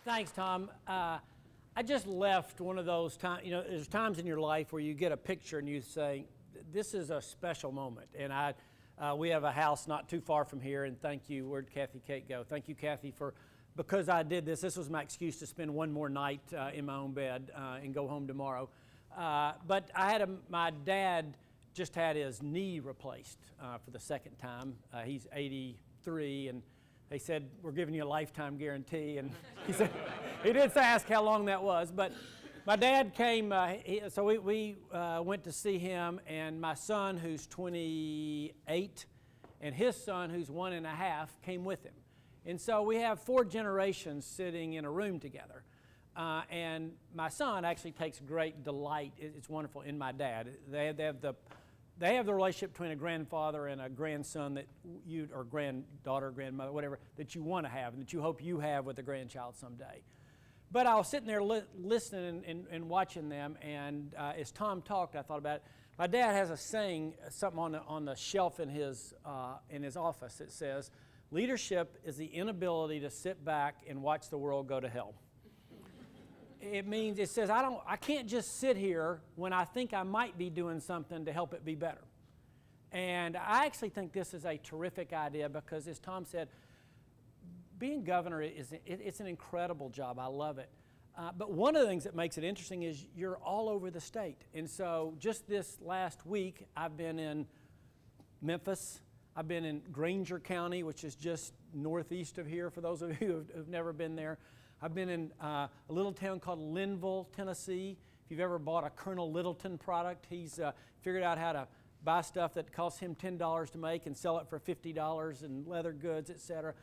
Thanks, Tom. I just left one of those times, there's times in your life where you get a picture and you say, this is a special moment. And we have a house not too far from here, and thank you, where'd Kathy Kate go? Thank you, Kathy, because I did this was my excuse to spend one more night in my own bed and go home tomorrow. But my dad just had his knee replaced for the second time. He's 83, and they said, we're giving you a lifetime guarantee. And he did ask how long that was. But my dad came, so we went to see him, and my son, who's 28, and his son, who's 1.5, came with him. And so we have 4 generations sitting in a room together. And my son actually takes great delight, it's wonderful, in my dad. They have the relationship between a grandfather and a grandson or granddaughter, grandmother, whatever, that you want to have and that you hope you have with a grandchild someday. But I was sitting there listening and watching them, and as Tom talked, I thought about it. My dad has a saying, something on the shelf in his office that says, leadership is the inability to sit back and watch the world go to hell. It says, I can't just sit here when I think I might be doing something to help it be better. And I actually think this is a terrific idea because, as Tom said, being governor it's an incredible job. I love it. But one of the things that makes it interesting is you're all over the state. And so just this last week, I've been in Memphis. I've been in Granger County, which is just northeast of here, for those of you who've never been there. I've been in a little town called Linville, Tennessee. If you've ever bought a Colonel Littleton product, he's figured out how to buy stuff that costs him $10 to make and sell it for $50 and leather goods, etc.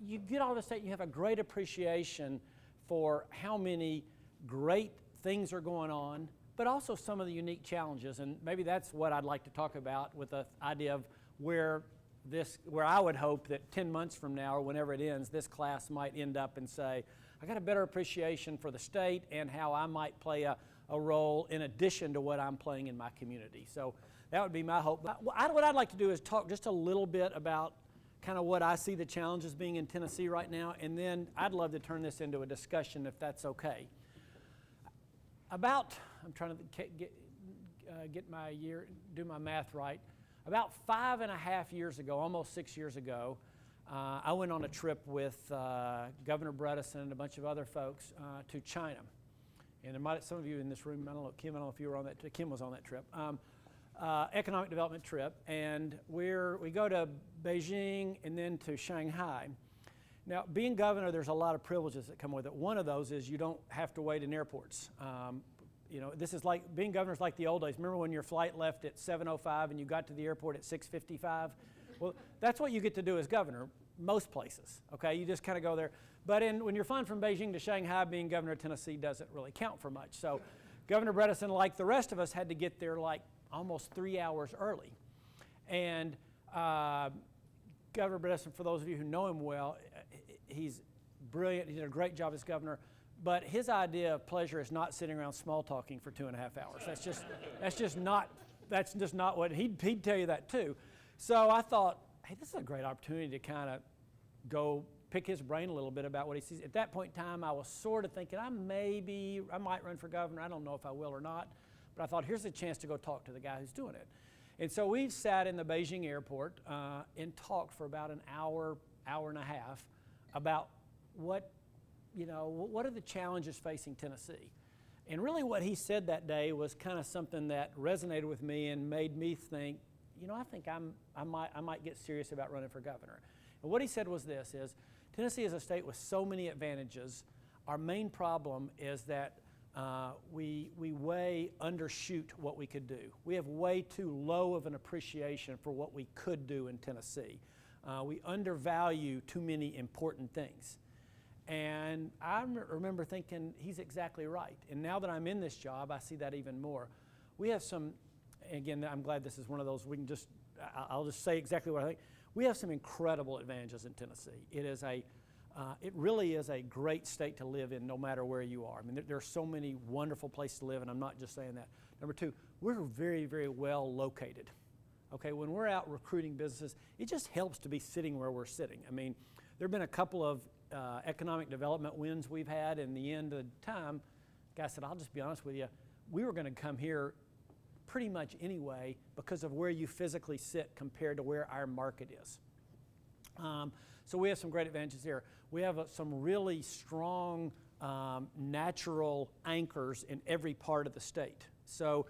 You get all this state, you have a great appreciation for how many great things are going on, but also some of the unique challenges. And maybe that's what I'd like to talk about with the idea of where I would hope that 10 months from now or whenever it ends, this class might end up and say, I got a better appreciation for the state and how I might play a role in addition to what I'm playing in my community. So that would be my hope. But what I'd like to do is talk just a little bit about kind of what I see the challenges being in Tennessee right now, and then I'd love to turn this into a discussion if that's okay. I'm trying to do my math right. About 5.5 years ago, almost 6 years ago, I went on a trip with Governor Bredesen and a bunch of other folks to China. And there might some of you in this room, Kim, I don't know if you were on that. Kim was on that trip. Economic development trip, and we go to Beijing and then to Shanghai. Now, being governor, there's a lot of privileges that come with it. One of those is you don't have to wait in airports. This is like, being governor is like the old days. Remember when your flight left at 7:05 and you got to the airport at 6:55? Well, that's what you get to do as governor, most places, okay? You just kind of go there. But when you're flying from Beijing to Shanghai, being governor of Tennessee doesn't really count for much. So Governor Bredesen, like the rest of us, had to get there like almost 3 hours early. And Governor Bredesen, for those of you who know him well, he's brilliant. He did a great job as governor. But his idea of pleasure is not sitting around small talking for 2.5 hours. That's just not what he'd tell you that too. So I thought, hey, this is a great opportunity to kind of go pick his brain a little bit about what he sees. At that point in time, I was sort of thinking I might run for governor. I don't know if I will or not. But I thought, here's a chance to go talk to the guy who's doing it. And so we sat in the Beijing airport and talked for about an hour and a half about what are the challenges facing Tennessee. And really what he said that day was kind of something that resonated with me and made me think, I think I might get serious about running for governor. And what he said was this, is Tennessee is a state with so many advantages. Our main problem is that we way undershoot what we could do. We have way too low of an appreciation for what we could do in Tennessee. We undervalue too many important things. And I remember thinking, he's exactly right. And now that I'm in this job, I see that even more. We have some, again, I'm glad this is one of those, I'll just say exactly what I think. We have some incredible advantages in Tennessee. It really is a great state to live in no matter where you are. I mean, there are so many wonderful places to live, and I'm not just saying that. Number two, we're very, very well located. Okay, when we're out recruiting businesses, it just helps to be sitting where we're sitting. I mean, there have been a couple of economic development wins we've had. In the end of the time, the guy said, I'll just be honest with you, we were going to come here pretty much anyway because of where you physically sit compared to where our market is. So we have some great advantages here. We have some really strong natural anchors in every part of the state. So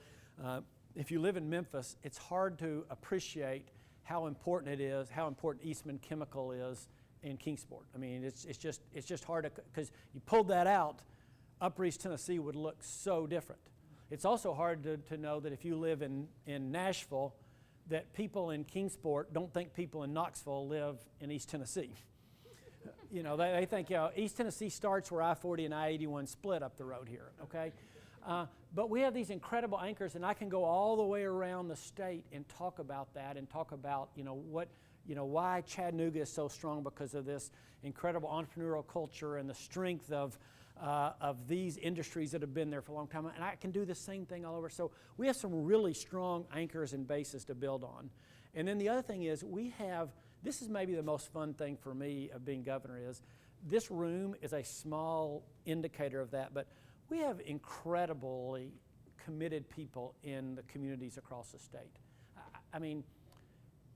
if you live in Memphis, it's hard to appreciate how important it is, how important Eastman Chemical is in Kingsport. I mean, it's just hard to, because you pulled that out, Upper East Tennessee would look so different. It's also hard to know that if you live in Nashville, that people in Kingsport don't think people in Knoxville live in East Tennessee. You know, they think, East Tennessee starts where I-40 and I-81 split up the road here, okay? But we have these incredible anchors, and I can go all the way around the state and talk about that and talk about, why Chattanooga is so strong because of this incredible entrepreneurial culture and the strength of these industries that have been there for a long time. And I can do the same thing all over. So we have some really strong anchors and bases to build on. And then the other thing is this is maybe the most fun thing for me of being governor is, this room is a small indicator of that, but we have incredibly committed people in the communities across the state. I mean,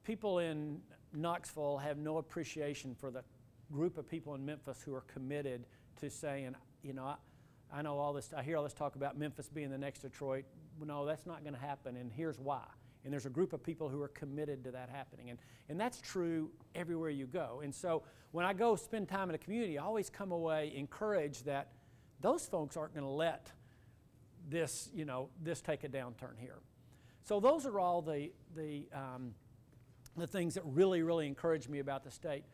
people in Knoxville have no appreciation for the group of people in Memphis who are committed to saying, I know all this, I hear all this talk about Memphis being the next Detroit. No, that's not going to happen, and here's why. And there's a group of people who are committed to that happening. And that's true everywhere you go. And so when I go spend time in a community, I always come away encouraged that those folks aren't going to let this take a downturn here. So those are all the things that really, really encourage me about the state.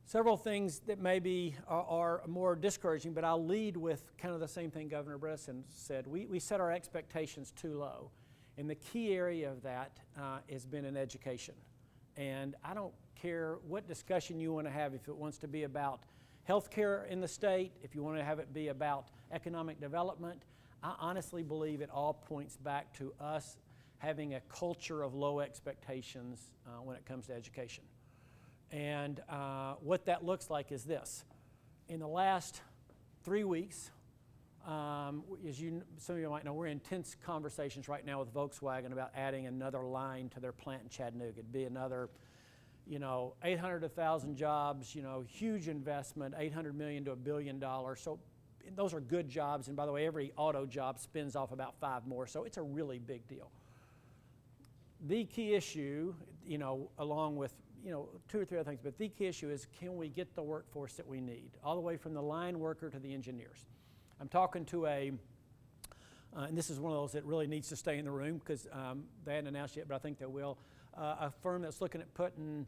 Several things that maybe are more discouraging, but I'll lead with kind of the same thing Governor Bredesen said. We set our expectations too low. And the key area of that has been in education. And I don't care what discussion you want to have, if it wants to be about healthcare in the state, if you want to have it be about economic development, I honestly believe it all points back to us having a culture of low expectations when it comes to education. And what that looks like is this. In the last 3 weeks, some of you might know, we're in intense conversations right now with Volkswagen about adding another line to their plant in Chattanooga. It'd be another, 800 to 1,000 jobs, huge investment, $800 million to $1 billion. So those are good jobs. And by the way, every auto job spins off about 5 more. So it's a really big deal. The key issue, along with, 2 or 3 other things, but the key issue is, can we get the workforce that we need, all the way from the line worker to the engineers? I'm talking to and this is one of those that really needs to stay in the room because they hadn't announced yet, but I think they will, a firm that's looking at putting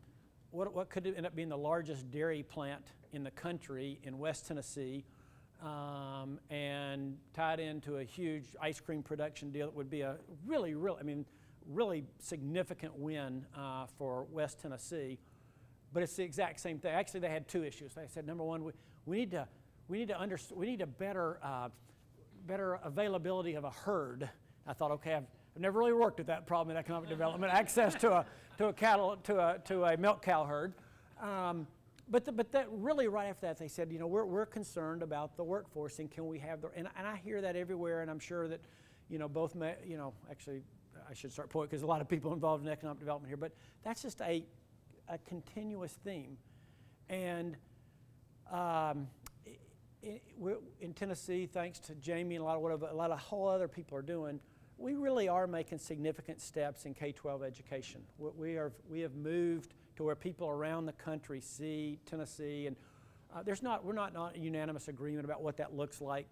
what could end up being the largest dairy plant in the country in West Tennessee, and tied into a huge ice cream production deal that would be a really significant win for West Tennessee. But it's the exact same thing. Actually, they had 2 issues. They said, number one, we need a better availability of a herd. I thought, okay, I've never really worked at that problem in economic development, access to a milk cow herd. But that really right after that, they said, we're concerned about the workforce, and can we have and I hear that everywhere, and I'm sure that, actually I should start pointing because a lot of people involved in economic development here, but that's just a continuous theme. And in Tennessee, thanks to Jamie and a lot of whole other people are doing, we really are making significant steps in K-12 education. We have moved to where people around the country see Tennessee, and we're not in unanimous agreement about what that looks like,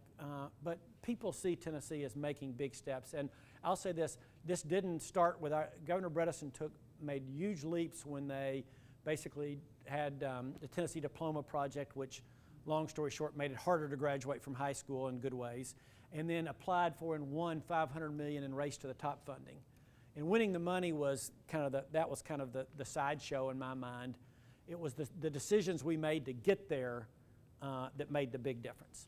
but people see Tennessee as making big steps. And I'll say this didn't start with Governor Bredesen made huge leaps when they basically had the Tennessee Diploma Project, which, long story short, made it harder to graduate from high school in good ways, and then applied for and won $500 million in Race to the Top funding. And winning the money was kind of the sideshow in my mind. It was the decisions we made to get there that made the big difference.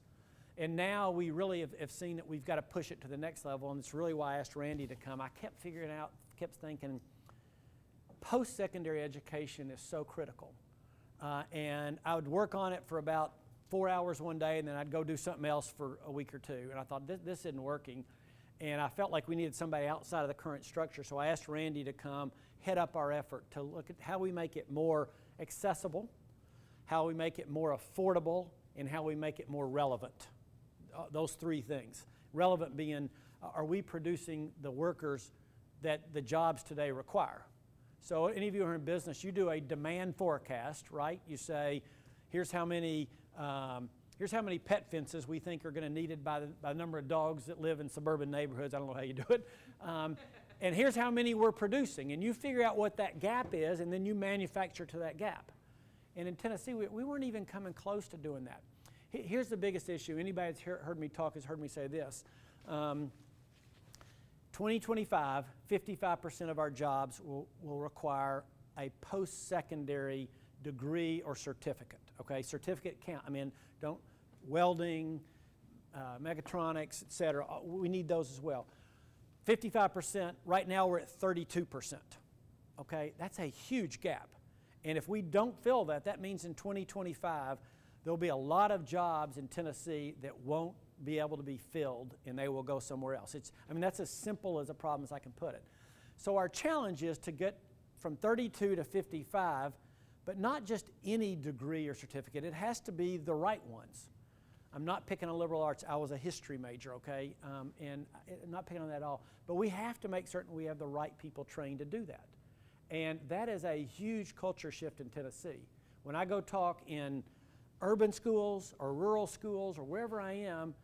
And now we really have seen that we've got to push it to the next level, and it's really why I asked Randy to come. I kept thinking, post-secondary education is so critical. And I would work on it for about 4 hours one day, and then I'd go do something else for a week or two. And I thought, this isn't working. And I felt like we needed somebody outside of the current structure. So I asked Randy to come head up our effort to look at how we make it more accessible, how we make it more affordable, and how we make it more relevant. Those three things. Relevant being, are we producing the workers that the jobs today require? So any of you who are in business, you do a demand forecast, right? You say, here's how many pet fences we think are going to be needed by the number of dogs that live in suburban neighborhoods. I don't know how you do it. And here's how many we're producing. And you figure out what that gap is, and then you manufacture to that gap. And in Tennessee, we weren't even coming close to doing that. Here's the biggest issue. Anybody that's heard me talk has heard me say this. 2025, 55% of our jobs will require a post-secondary degree or certificate. Okay, certificate count. I mean, welding, mechatronics, et cetera. We need those as well. 55%. Right now, we're at 32%. Okay, that's a huge gap. And if we don't fill that, that means in 2025, there'll be a lot of jobs in Tennessee that won't be able to be filled, and they will go somewhere else. That's as simple as a problem as I can put it. So our challenge is to get from 32 to 55, but not just any degree or certificate. It has to be the right ones. I'm not picking on liberal arts. I was a history major, okay? And I'm not picking on that at all. But we have to make certain we have the right people trained to do that. And that is a huge culture shift in Tennessee. When I go talk in urban schools or rural schools or wherever I am,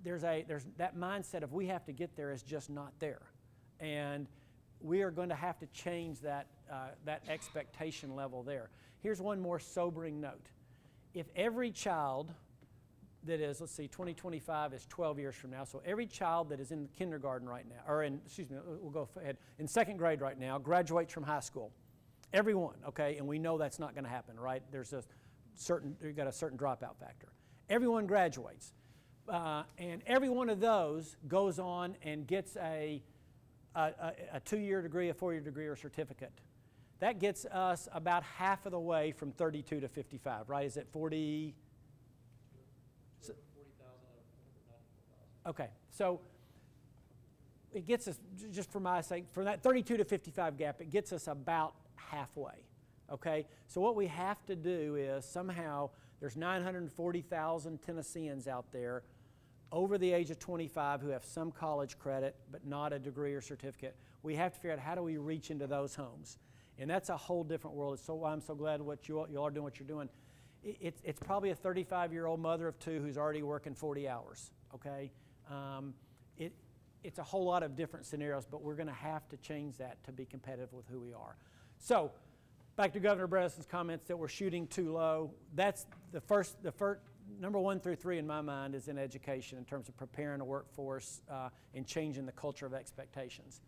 there's that mindset of we have to get there is just not there. And we are going to have to change that expectation level there. Here's one more sobering note. If every child that is, 2025 is 12 years from now, so every child that is in kindergarten right now, or we'll go ahead, in second grade right now, graduates from high school. Everyone, okay, and we know that's not going to happen, right? You've got a certain dropout factor. Everyone graduates. And every one of those goes on and gets a 2-year degree, a 4-year degree, or certificate. That gets us about half of the way from 32 to 55, right? Is it 40? 40,000 of 194,000. Okay, so it gets us, just for my sake, from that 32 to 55 gap, it gets us about halfway, okay? So what we have to do is somehow, there's 940,000 Tennesseans out there over the age of 25 who have some college credit but not a degree or certificate. We have to figure out how do we reach into those homes. And that's a whole different world. It's so why I'm so glad you all are doing what you're doing. It's probably a 35-year-old mother of two who's already working 40 hours, okay? It's a whole lot of different scenarios, but we're going to have to change that to be competitive with who we are. So, back to Governor Bredeson's comments that we're shooting too low. That's the first number 1 through 3 in my mind is in education in terms of preparing a workforce and changing the culture of expectations.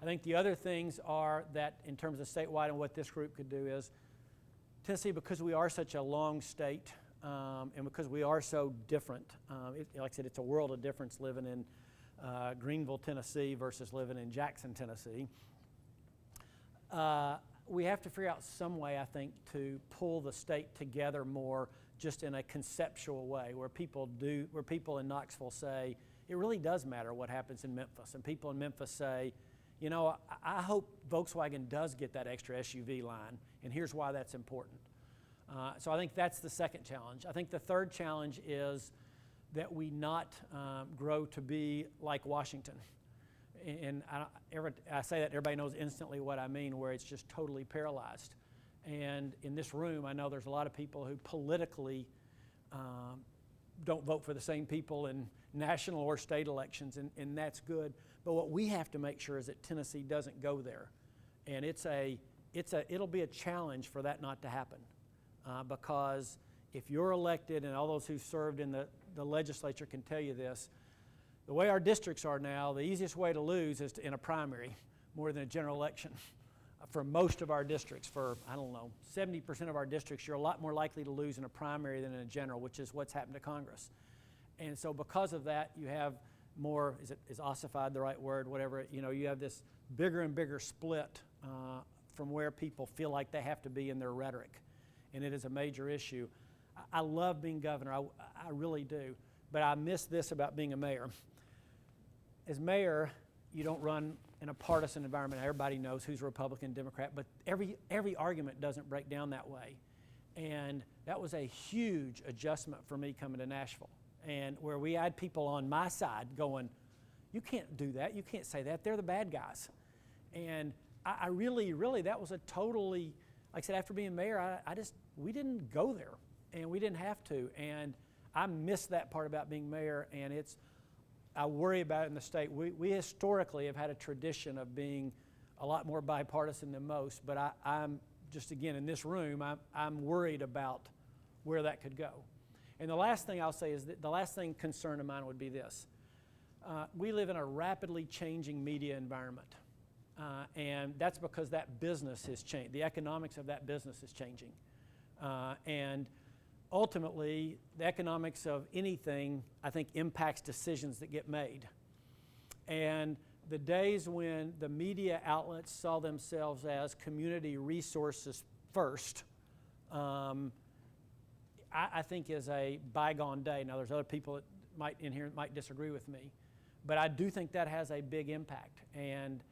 I think the other things are that in terms of statewide and what this group could do is Tennessee, because we are such a long state and because we are so different, like I said, it's a world of difference living in Greenville, Tennessee versus living in Jackson, Tennessee. We have to figure out some way, I think, to pull the state together more just in a conceptual way where people in Knoxville say, it really does matter what happens in Memphis. And people in Memphis say, you know, I hope Volkswagen does get that extra SUV line, and here's why that's important. So I think that's the second challenge. I think the third challenge is that we not grow to be like Washington. And I say that, everybody knows instantly what I mean, where it's just totally paralyzed. And in this room, I know there's a lot of people who politically don't vote for the same people in national or state elections, and that's good. But what we have to make sure is that Tennessee doesn't go there. And it'll be a challenge for that not to happen. Because if you're elected, and all those who served in the legislature can tell you this, the way our districts are now, the easiest way to lose is in a primary more than a general election. For most of our districts, for, 70% of our districts, you're a lot more likely to lose in a primary than in a general, which is what's happened to Congress. And so because of that, you have more, is ossified the right word, whatever, you have this bigger and bigger split from where people feel like they have to be in their rhetoric. and it is a major issue. I love being governor, I really do, but I miss this about being a mayor. As mayor, you don't run in a partisan environment. Everybody knows who's Republican, Democrat, but every argument doesn't break down that way. And that was a huge adjustment for me coming to Nashville, and where we had people on my side going, you can't do that, you can't say that, they're the bad guys. And I really, that was a totally, like I said, after being mayor, we didn't go there, and we didn't have to, and I miss that part about being mayor, and I worry about it in the state. We historically have had a tradition of being a lot more bipartisan than most, but I'm just, again, in this room, I'm worried about where that could go. And the last thing I'll say is that the last thing concern of mine would be this. We live in a rapidly changing media environment, and that's because that business has changed. The economics of that business is changing. And ultimately, the economics of anything, I think, impacts decisions that get made. And the days when the media outlets saw themselves as community resources first, I think is a bygone day. Now, there's other people that might disagree with me, but I do think that has a big impact. And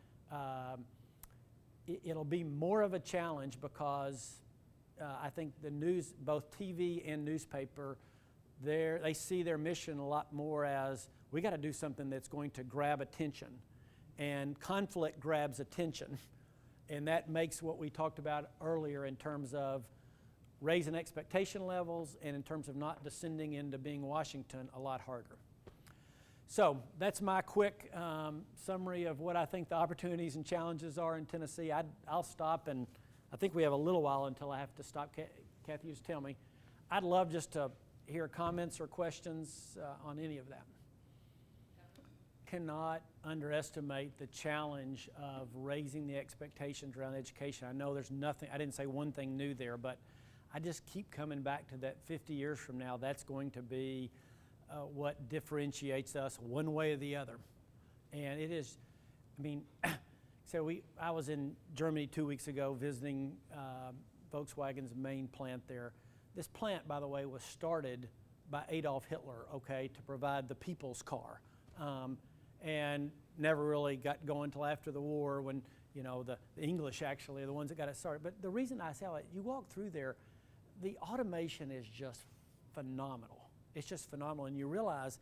it'll be more of a challenge because I think the news, both TV and newspaper, they see their mission a lot more as, we got to do something that's going to grab attention. And conflict grabs attention. And that makes what we talked about earlier in terms of raising expectation levels and in terms of not descending into being Washington a lot harder. So that's my quick summary of what I think the opportunities and challenges are in Tennessee. I'll stop, and I think we have a little while until I have to stop. Kathy, you just tell me. I'd love just to hear comments or questions on any of that. Cannot underestimate the challenge of raising the expectations around education. I know there's nothing, I didn't say one thing new there, but I just keep coming back to that 50 years from now, that's going to be what differentiates us one way or the other. And it is, I mean, so I was in Germany 2 weeks ago visiting Volkswagen's main plant there. This plant, by the way, was started by Adolf Hitler, okay, to provide the people's car. And never really got going until after the war when, you know, the English actually are the ones that got it started. But the reason I say that, you walk through there, the automation is just phenomenal. It's just phenomenal, and you realize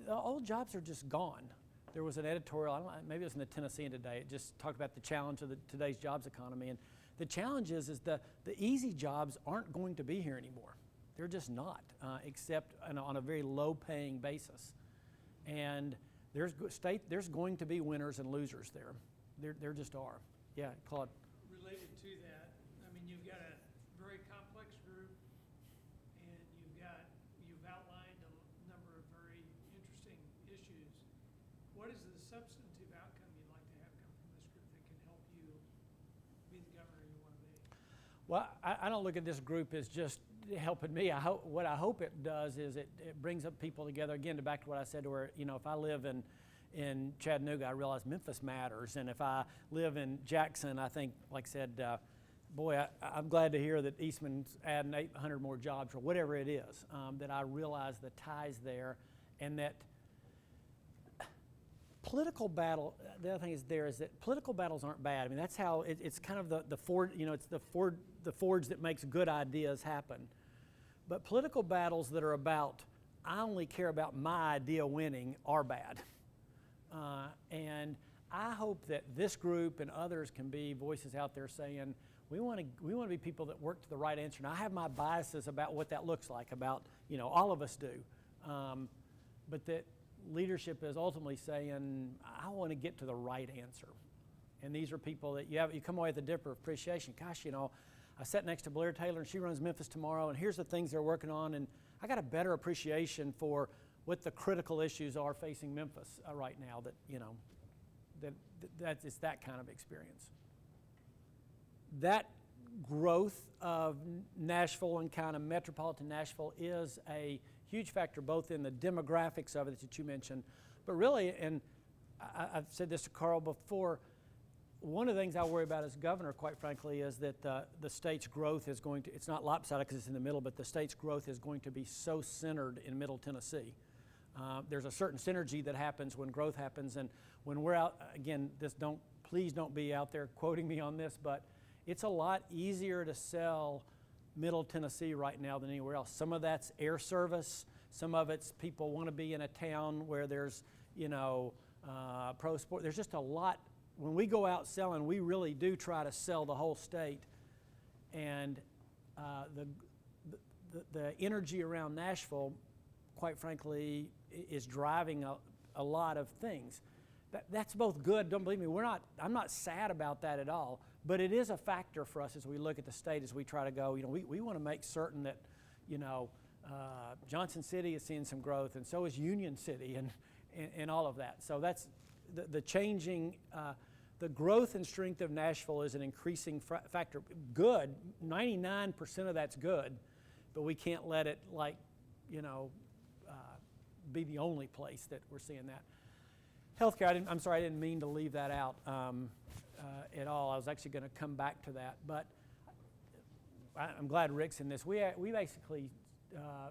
the old jobs are just gone. There was an editorial, I don't know, maybe it was in the Tennessean today, it just talked about the challenge of today's jobs economy, and the challenge is the easy jobs aren't going to be here anymore. They're just not, except on a very low-paying basis. And there's going to be winners and losers there. There just are. Yeah, Claude. Related to that, I mean, you've got a very complex group, and you've outlined a number of very interesting issues. What is the substantive outcome you'd like to have come from this group that can help you be the governor you want to be? Well, I don't look at this group as just helping me. What I hope it does is it brings up people together. Again, back to what I said, where, you know, if I live in Chattanooga, I realize Memphis matters. And if I live in Jackson, I think, like I said, boy, I'm glad to hear that Eastman's adding 800 more jobs or whatever it is, that I realize the ties there, and that political battle, the other thing is that political battles aren't bad. I mean, that's how it's kind of the forge, you know, it's the forge that makes good ideas happen. But political battles that are about, I only care about my idea winning, are bad. And I hope that this group and others can be voices out there saying, we want to be people that work to the right answer. Now, I have my biases about what that looks like, about, you know, all of us do. But that leadership is ultimately saying, I want to get to the right answer. And these are people that you come away with a different appreciation. Gosh, you know, I sat next to Blair Taylor, and she runs Memphis Tomorrow, and here's the things they're working on, and I got a better appreciation for what the critical issues are facing Memphis right now. That, you know, it's that kind of experience. That growth of Nashville and kind of metropolitan Nashville is a huge factor, both in the demographics of it that you mentioned, but really, and I've said this to Carl before, one of the things I worry about as governor, quite frankly, is that the state's growth is going to, it's not lopsided because it's in the middle, but the state's growth is going to be so centered in Middle Tennessee. There's a certain synergy that happens when growth happens, and when we're out, again, please don't be out there quoting me on this, but it's a lot easier to sell Middle Tennessee right now than anywhere else. Some of that's air service, some of it's people want to be in a town where there's, pro sport. There's just a lot. When we go out selling, we really do try to sell the whole state, and the energy around Nashville, quite frankly, is driving a lot of things. That's both good. Don't believe me. I'm not sad about that at all. But it is a factor for us as we look at the state, as we try to go. We want to make certain that, Johnson City is seeing some growth, and so is Union City, and all of that. So that's the changing. The growth and strength of Nashville is an increasing factor. Good. 99% of that's good, but we can't let it be the only place that we're seeing that. Healthcare, I'm sorry, I didn't mean to leave that out at all. I was actually going to come back to that, but I'm glad Rick's in this. We basically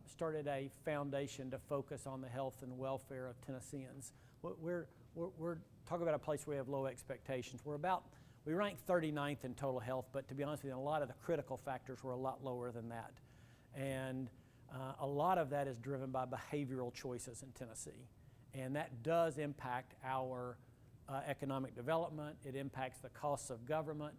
started a foundation to focus on the health and welfare of Tennesseans. We're talking about a place where we have low expectations. We rank 39th in total health, but to be honest with you, a lot of the critical factors were a lot lower than that. And a lot of that is driven by behavioral choices in Tennessee. And that does impact our economic development. It impacts the costs of government.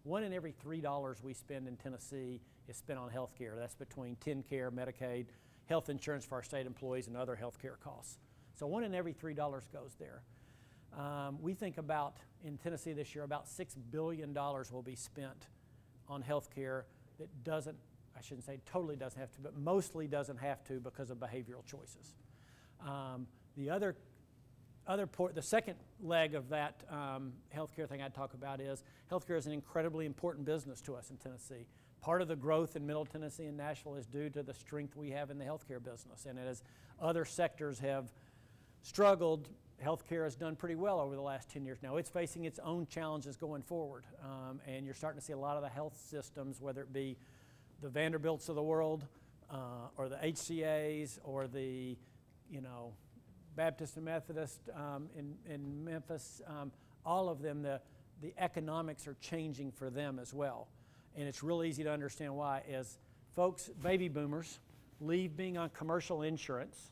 1 in every $3 we spend in Tennessee is spent on health care. That's between TennCare, Medicaid, health insurance for our state employees, and other health care costs. So 1 in every $3 goes there. We think about, in Tennessee this year, about $6 billion will be spent on health care that doesn't, I shouldn't say totally doesn't have to, but mostly doesn't have to because of behavioral choices. The second leg of that healthcare thing I'd talk about is healthcare is an incredibly important business to us in Tennessee. Part of the growth in Middle Tennessee and Nashville is due to the strength we have in the healthcare business. And as other sectors have struggled, healthcare has done pretty well over the last 10 years. Now it's facing its own challenges going forward. And you're starting to see a lot of the health systems, whether it be the Vanderbilts of the world, or the HCAs, or the, Baptist and Methodist in Memphis, all of them, the economics are changing for them as well. And it's real easy to understand why. As folks, baby boomers, leave being on commercial insurance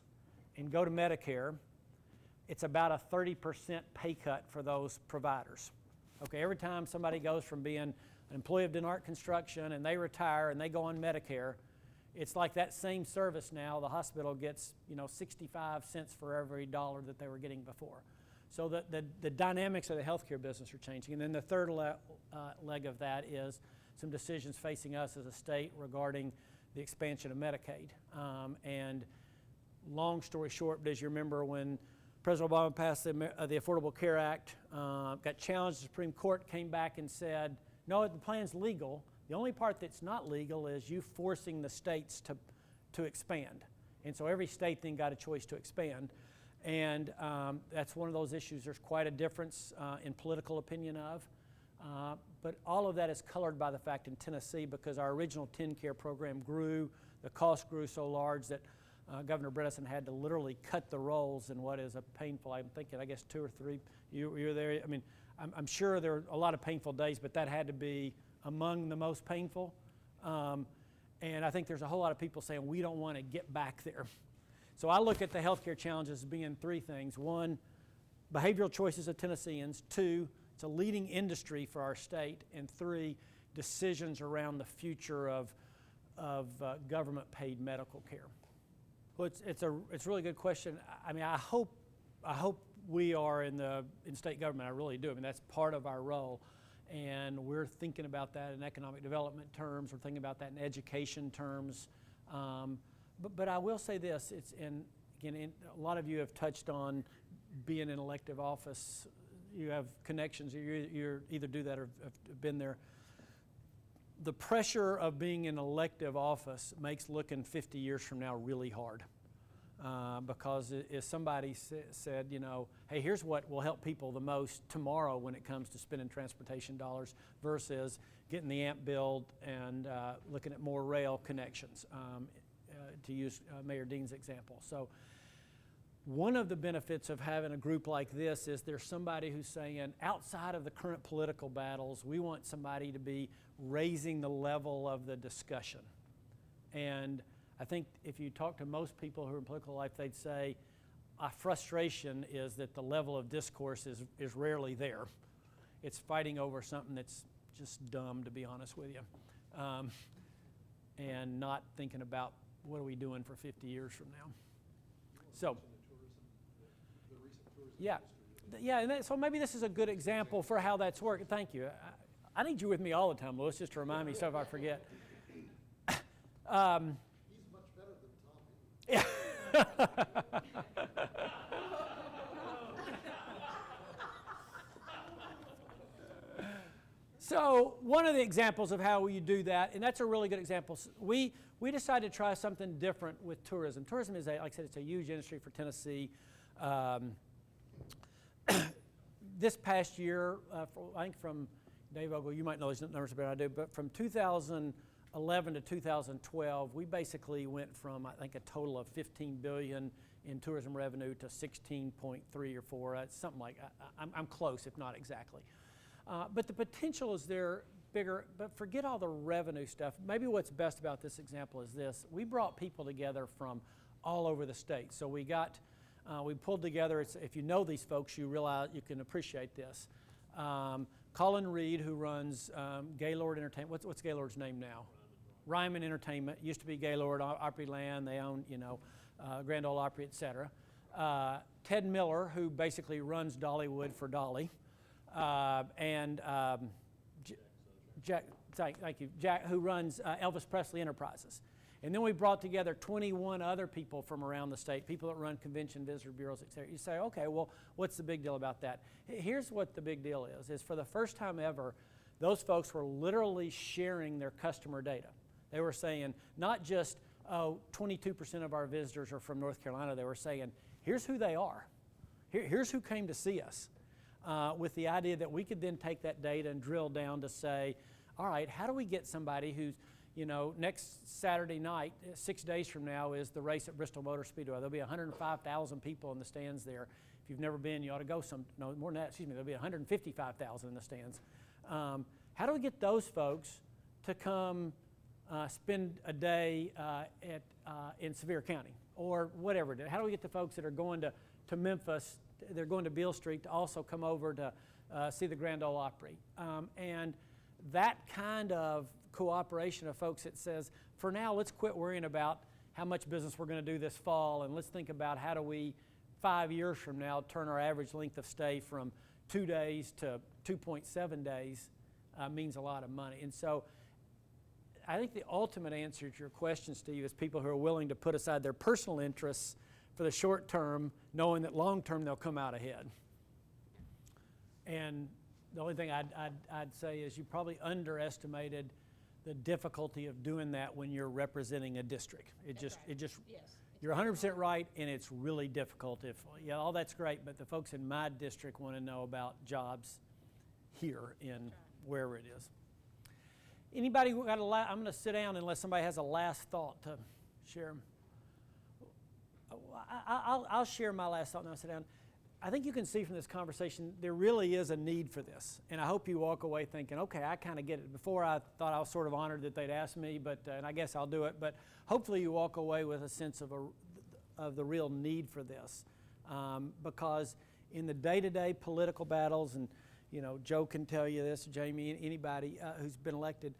and go to Medicare, it's about a 30% pay cut for those providers. Okay, every time somebody goes from being an employee of Denart Construction and they retire and they go on Medicare, it's like that same service now, the hospital gets 65 cents for every dollar that they were getting before. So the dynamics of the healthcare business are changing. And then the third leg of that is some decisions facing us as a state regarding the expansion of Medicaid. And long story short, but as you remember, when President Obama passed the Affordable Care Act, got challenged, the Supreme Court came back and said, no, the plan's legal. The only part that's not legal is you forcing the states to expand. And so every state then got a choice to expand. And that's one of those issues there's quite a difference in political opinion of. But all of that is colored by the fact in Tennessee, because our original TennCare program grew, the cost grew so large that Governor Bredesen had to literally cut the rolls in what is a painful, I'm thinking, I guess 2 or 3, you were there. I mean, I'm sure there were a lot of painful days, but that had to be among the most painful. And I think there's a whole lot of people saying we don't want to get back there. So I look at the healthcare challenges as being 3 things. 1, behavioral choices of Tennesseans. 2, it's a leading industry for our state. And 3, decisions around the future of government-paid medical care. Well, it's a really good question. I mean, I hope we are in state government. I really do. I mean, that's part of our role. And we're thinking about that in economic development terms. We're thinking about that in education terms. But I will say this, a lot of you have touched on being in elective office. You have connections, you either do that or have been there. The pressure of being in elective office makes looking 50 years from now really hard. because if somebody said, you know, hey, here's what will help people the most tomorrow when it comes to spending transportation dollars versus getting the AMP build and looking at more rail connections, to use Mayor Dean's example. So one of the benefits of having a group like this is there's somebody who's saying, outside of the current political battles, we want somebody to be raising the level of the discussion. And I think if you talk to most people who are in political life, they'd say, our frustration is that the level of discourse is rarely there. It's fighting over something that's just dumb, to be honest with you, and not thinking about what are we doing for 50 years from now. So, yeah, and so maybe this is a good example for how that's working. Thank you. I need you with me all the time, Louis, just to remind me stuff I forget. He's much better than Tommy. So one of the examples of how you do that, and that's a really good example, we decided to try something different with tourism. Tourism is, like I said, it's a huge industry for Tennessee. This past year, I think from Dave Ogle, you might know these numbers better than I do, but from 2011 to 2012, we basically went from, I think, a total of $15 billion in tourism revenue to 16.3 or 4, something like that. I'm close, if not exactly. But the potential is there bigger, but forget all the revenue stuff. Maybe what's best about this example is this. We brought people together from all over the state. So we pulled together, if you know these folks, you realize you can appreciate this. Colin Reed, who runs Gaylord Entertainment. What's Gaylord's name now? Ryman Entertainment. Used to be Gaylord Opryland. They own, Grand Ole Opry, et cetera. Ted Miller, who basically runs Dollywood for Dolly. And Jack, thank you, Jack, who runs Elvis Presley Enterprises. And then we brought together 21 other people from around the state, people that run convention visitor bureaus, et cetera. You say, okay, well, what's the big deal about that? Here's what the big deal is for the first time ever, those folks were literally sharing their customer data. They were saying, not just, 22% of our visitors are from North Carolina. They were saying, here's who they are. Here's who came to see us. With the idea that we could then take that data and drill down to say, all right, how do we get somebody who's, next Saturday night, 6 days from now, is the race at Bristol Motor Speedway. There'll be 105,000 people in the stands there. If you've never been, you ought to go no, more than that, there'll be 155,000 in the stands. How do we get those folks to come spend a day in Sevier County or whatever? How do we get the folks that are going to Memphis, they're going to Beale Street, to also come over to see the Grand Ole Opry? And that kind of cooperation of folks that says, for now, let's quit worrying about how much business we're going to do this fall, and let's think about how do we, 5 years from now, turn our average length of stay from 2 days to 2.7 days, means a lot of money. And so I think the ultimate answer to your question, Steve, is people who are willing to put aside their personal interests for the short term, knowing that long term they'll come out ahead. And the only thing I'd say is you probably underestimated the difficulty of doing that when you're representing a district. Yes. You're 100% right, and it's really difficult. All that's great, but the folks in my district want to know about jobs here in wherever it is. Anybody got I'm going to sit down unless somebody has a last thought to share. I'll share my last thought and I'll sit down. I think you can see from this conversation there really is a need for this, and I hope you walk away thinking, okay, I kind of get it. Before I thought I was sort of honored that they'd asked me, but and I guess I'll do it, but hopefully you walk away with a sense of the real need for this, because in the day-to-day political battles, and Joe can tell you this, Jamie, anybody who's been elected,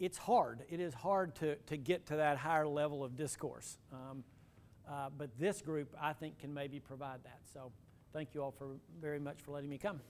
it's hard. It is hard to get to that higher level of discourse. But this group, I think, can maybe provide that. So thank you all very much for letting me come.